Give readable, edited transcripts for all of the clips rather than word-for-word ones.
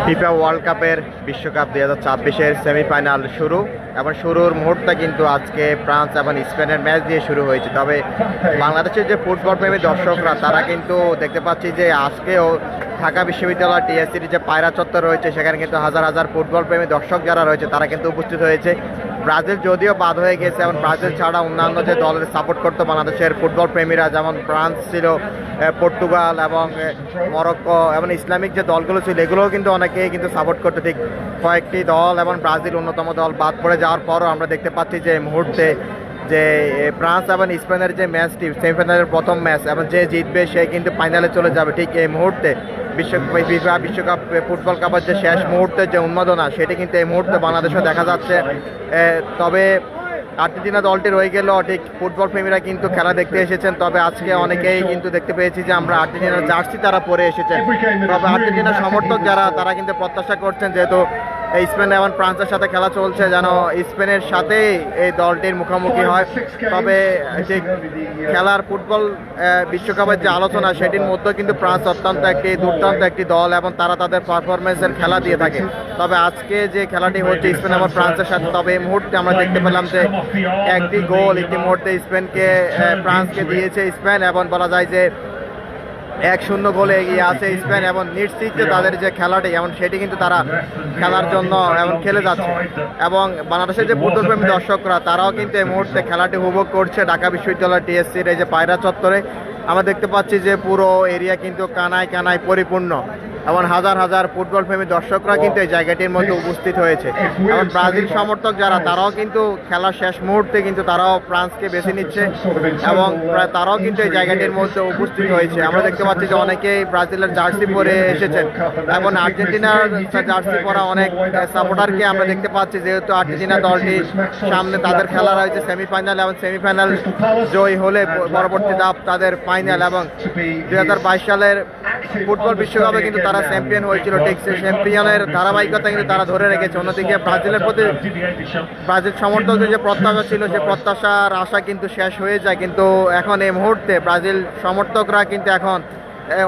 FIFA world কাপের বিশ্বকাপ 2024-এর semifinal শুরু এবং শুরুর মুহূর্তে কিন্তু আজকে ফ্রান্স এবং স্পেনের ম্যাচ দিয়ে শুরু হয়েছে। তবে বাংলাদেশের যে ফুটবল প্রেমী দর্শকরা তারা কিন্তু দেখতে পাচ্ছি যে আজকেও ঢাকা বিশ্ববিদ্যালয় টিএসসির যে পায়রা চত্বর রয়েছে সেখানে কিন্তু হাজার হাজার ফুটবল প্রেমী দর্শক যারা রয়েছে তারা কিন্তু উপস্থিত হয়েছে। ব্রাজিল যদিও বাদ হয়ে গেছে এবং ব্রাজিল ছাড়া অন্যান্য যে দলের সাপোর্ট করতো বাংলাদেশের ফুটবল প্রেমীরা, যেমন ফ্রান্স ছিল, পর্তুগাল এবং মরক্কো এবং ইসলামিক যে দলগুলো ছিল এগুলোও কিন্তু অনেকেই কিন্তু সাপোর্ট করতো। ঠিক কয়েকটি দল এবং ব্রাজিল অন্যতম দল বাদ পড়ে যাওয়ার পরও আমরা দেখতে পাচ্ছি যে এই মুহূর্তে যে ফ্রান্স এবং স্পেনের যে ম্যাচটি সেমিফাইনালের প্রথম ম্যাচ এবং যে জিতবে সে কিন্তু ফাইনালে চলে যাবে। ঠিক এই মুহূর্তে ফিফা বিশ্বকাপ ফুটবল কাপের যে শেষ মুহূর্তের যে উন্মাদনা সেটি কিন্তু এই মুহূর্তে বাংলাদেশেও দেখা যাচ্ছে। তবে আর্জেন্টিনা দলটি রয়ে গেল, ঠিক ফুটবল প্রেমীরা কিন্তু খেলা দেখতে এসেছেন। তবে আজকে অনেকেই কিন্তু দেখতে পেয়েছি যে আমরা আর্জেন্টিনার জার্সি তারা পরে এসেছেন। তবে আর্জেন্টিনার সমর্থক যারা তারা কিন্তু প্রত্যাশা করছেন যেহেতু স্পেন এবং ফ্রান্সের সাথে খেলা চলছে যেন স্পেনের সাথেই এই দলটির মুখোমুখি হয়। তবে যে খেলার ফুটবল বিশ্বকাপের যে আলোচনা সেটির মধ্যে কিন্তু ফ্রান্স অত্যন্ত একটি দুর্দান্ত একটি দল এবং তারা তাদের পারফরমেন্সের খেলা দিয়ে থাকে। তবে আজকে যে খেলাটি হচ্ছে স্পেন এবং ফ্রান্সের সাথে, তবে এই মুহূর্তে আমরা দেখতে পেলাম যে একটি গোল ইতিমধ্যে স্পেনকে ফ্রান্সকে দিয়েছে স্পেন এবং বলা যায় যে 1-0 গোলে এগিয়ে আছে স্পেন এবং নিশ্চিত তাদের যে খেলাটি এবং সেটি কিন্তু তারা খেলার জন্য এবং খেলে যাচ্ছে। এবং বাংলাদেশের যে ফুটবল প্রেমী দর্শকরা তারাও কিন্তু এই মুহূর্তে খেলাটি উপভোগ করছে ঢাকা বিশ্ববিদ্যালয় টিএসসির এই যে পায়রা চত্বরে। আমরা দেখতে পাচ্ছি যে পুরো এরিয়া কিন্তু কানায় কানায় পরিপূর্ণ এবং হাজার হাজার ফুটবল প্রেমী দর্শকরা কিন্তু এই জায়গাটির মধ্যে উপস্থিত হয়েছে। এবং ব্রাজিল সমর্থক যারা তারাও কিন্তু খেলার শেষ মুহূর্তে কিন্তু তারাও ফ্রান্সকে বেছে নিচ্ছে এবং তারাও কিন্তু এই জায়গাটির মধ্যে উপস্থিত হয়েছে। আমরা দেখতে পাচ্ছি যে অনেকেই ব্রাজিলের জার্সি পরে এসেছেন এবং আর্জেন্টিনার জার্সি পরা অনেক সাপোর্টারকে আমরা দেখতে পাচ্ছি, যেহেতু আর্জেন্টিনা দলটি সামনে তাদের খেলা রয়েছে সেমিফাইনাল এবং সেমিফাইনাল জয় হলে পরবর্তী ধাপ তাদের ফাইনাল। এবং 2022 সালের ফুটবল বিশ্বকাপে কিন্তু তারা চ্যাম্পিয়ন হয়েছিল, ঠিক সেই চ্যাম্পিয়নের ধারাবাহিকতা কিন্তু তারা ধরে রেখেছে। অন্যদিকে ব্রাজিলের প্রতি ব্রাজিল সমর্থকদের যে প্রত্যাশা ছিল সে প্রত্যাশার আশা কিন্তু শেষ হয়ে যায়। কিন্তু এখন এই মুহূর্তে ব্রাজিল সমর্থকরা কিন্তু এখন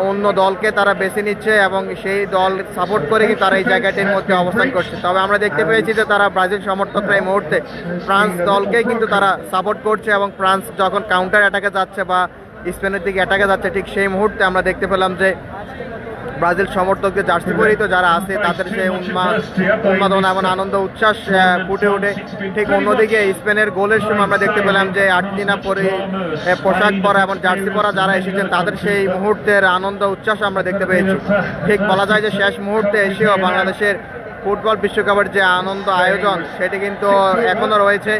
অন্য দলকে তারা বেছে নিচ্ছে এবং সেই দল সাপোর্ট করে কিন্তু তারা এই জায়গাটির মধ্যে অবস্থান করছে। তবে আমরা দেখতে পেয়েছি যে তারা ব্রাজিল সমর্থকরা এই মুহূর্তে ফ্রান্স দলকে কিন্তু তারা সাপোর্ট করছে এবং ফ্রান্স যখন কাউন্টার অ্যাটাকে যাচ্ছে বা স্পেনের দিকে অ্যাটাকে যাচ্ছে ঠিক সেই মুহূর্তে আমরা দেখতে পেলাম যে ব্রাজিল সমর্থকদের জার্সি পরিহিত যারা আছে তাদের সেই উন্মাদনা এবং আনন্দ উচ্ছ্বাস ফুটে ওঠে। ঠিক অন্যদিকে স্পেনের গোলের সময় আমরা দেখতে পেলাম যে আর্জেন্টিনা পরে পোশাক পরা এবং জার্সি পরা যারা এসেছেন তাদের সেই মুহূর্তের আনন্দ উচ্ছ্বাস আমরা দেখতে পেয়েছি। ঠিক বলা যায় যে শেষ মুহূর্তে এসেও বাংলাদেশের ফুটবল বিশ্বকাপের যে আনন্দ আয়োজন সেটি কিন্তু এখনও রয়েছে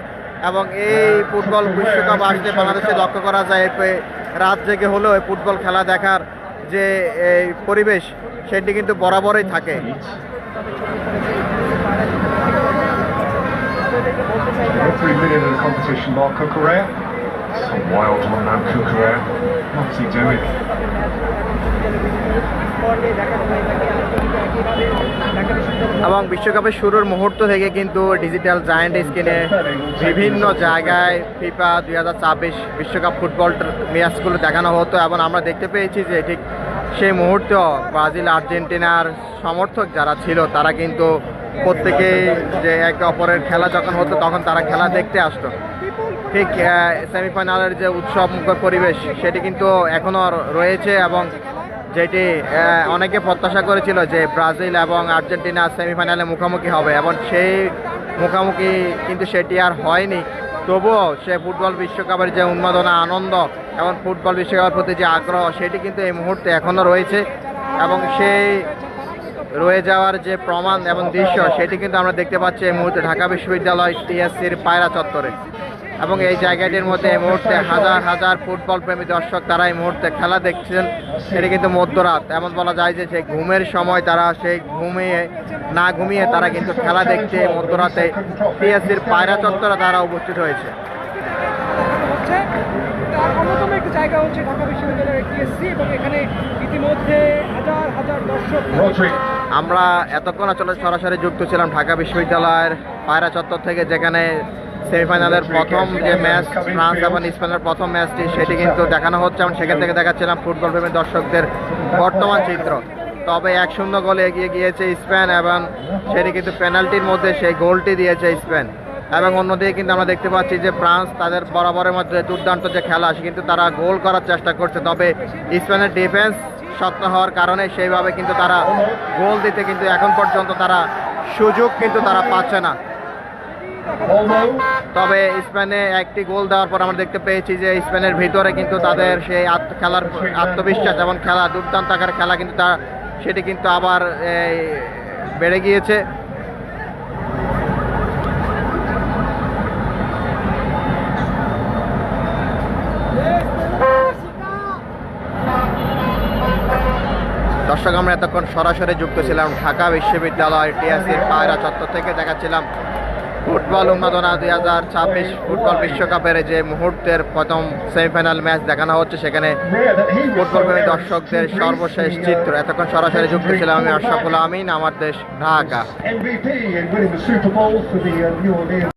এবং এই ফুটবল বিশ্বকাপ আসলে বাংলাদেশে লক্ষ্য করা যায় রাত জেগে হলেও ফুটবল খেলা দেখার যে এই পরিবেশ সেটি কিন্তু বরাবরই থাকে। এবং বিশ্বকাপের শুরুর মুহূর্ত থেকে কিন্তু ডিজিটাল জায়ান্ট স্ক্রিনে বিভিন্ন জায়গায় ফিফা 2024 বিশ্বকাপ ফুটবল ম্যাচগুলো দেখানো হতো এবং আমরা দেখতে পেয়েছি যে ঠিক সেই মুহূর্তে ব্রাজিল আর্জেন্টিনার সমর্থক যারা ছিল তারা কিন্তু প্রত্যেকেই যে একে অপরের খেলা যখন হতো তখন তারা খেলা দেখতে আসতো। ঠিক সেমিফাইনালের যে উৎসবমুখর পরিবেশ সেটি কিন্তু এখনও রয়েছে এবং যেটি অনেকে প্রত্যাশা করেছিল যে ব্রাজিল এবং আর্জেন্টিনা সেমিফাইনালে মুখোমুখি হবে এবং সেই মুখোমুখি কিন্তু সেটি আর হয়নি। তবুও সে ফুটবল বিশ্বকাপের যে উন্মাদনা আনন্দ এবং ফুটবল বিশ্বকাপের প্রতি যে আগ্রহ সেটি কিন্তু এই মুহূর্তে এখনও রয়েছে এবং সেই রয়ে যাওয়ার যে প্রমাণ এবং দৃশ্য সেটি কিন্তু আমরা দেখতে পাচ্ছি এই মুহূর্তে ঢাকা বিশ্ববিদ্যালয় টিএসসির পায়রা চত্বরে। এবং এই জায়গাটির মধ্যে এই মুহূর্তে হাজার হাজার ফুটবল প্রেমী দর্শক তারা এই মুহূর্তে খেলা দেখছেন। এটি কিন্তু মধ্যরাত, এমন বলা যায় যে সেই ঘুমের সময় তারা সেই না ঘুমিয়ে তারা কিন্তু খেলা দেখতে মধ্যরাতে টিএসসির পায়রা চত্বরে তারা উপস্থিত হয়েছে। অন্যতম একটি জায়গা হচ্ছে ঢাকা বিশ্ববিদ্যালয়ের টিএসসি এবং এখানে ইতিমধ্যে হাজার হাজার দর্শক। আমরা এতক্ষণ আসলে সরাসরি যুক্ত ছিলাম ঢাকা বিশ্ববিদ্যালয়ের পায়রা চত্বর থেকে, যেখানে সেমিফাইনালের প্রথম যে ম্যাচ ফ্রান্স এবং স্পেনের প্রথম ম্যাচটি সেটি কিন্তু দেখানো হচ্ছে এবং সেখান থেকে দেখাচ্ছিলাম ফুটবল প্রেমী দর্শকদের বর্তমান চিত্র। তবে 1-0 গোলে এগিয়ে গিয়েছে স্পেন এবং সেটি কিন্তু পেনাল্টির মধ্যে সেই গোলটি দিয়েছে স্পেন। এবং অন্যদিকে কিন্তু আমরা দেখতে পাচ্ছি যে ফ্রান্স তাদের বরাবরের মধ্যে দুর্দান্ত যে খেলা আছে কিন্তু তারা গোল করার চেষ্টা করছে, তবে স্পেনের ডিফেন্স শক্ত হওয়ার কারণে সেইভাবে কিন্তু তারা গোল দিতে কিন্তু এখন পর্যন্ত তারা সুযোগ কিন্তু তারা পাচ্ছে না। তবে স্পেনে একটি গোল দেওয়ার পর আমরা দেখতে পেয়েছি যে স্পেনের ভিতরে কিন্তু তাদের সেই খেলার আত্মবিশ্বাস এবং খেলা দুর্দান্ত আকার খেলা কিন্তু সেটি কিন্তু আবার বেড়ে গিয়েছে। দর্শক, আমরা এতক্ষণ সরাসরি যুক্ত ছিলাম ঢাকা বিশ্ববিদ্যালয় টিএসসির পায়রা চত্বর থেকে, দেখাচ্ছিলাম ফুটবল উন্মাদনা 2026 ফুটবল বিশ্বকাপের যে মুহূর্তের প্রথম সেমিফাইনাল ম্যাচ দেখানো হচ্ছে, সেখানে ফুটবল প্রেমী দর্শকদের সর্বশেষ চিত্র। এতক্ষণ সরাসরি যুক্ত ছিলাম আমি আশরাফুল আমিন, আমার দেশ Dhaka. MVP and winning the Super Bowl for the New Orleans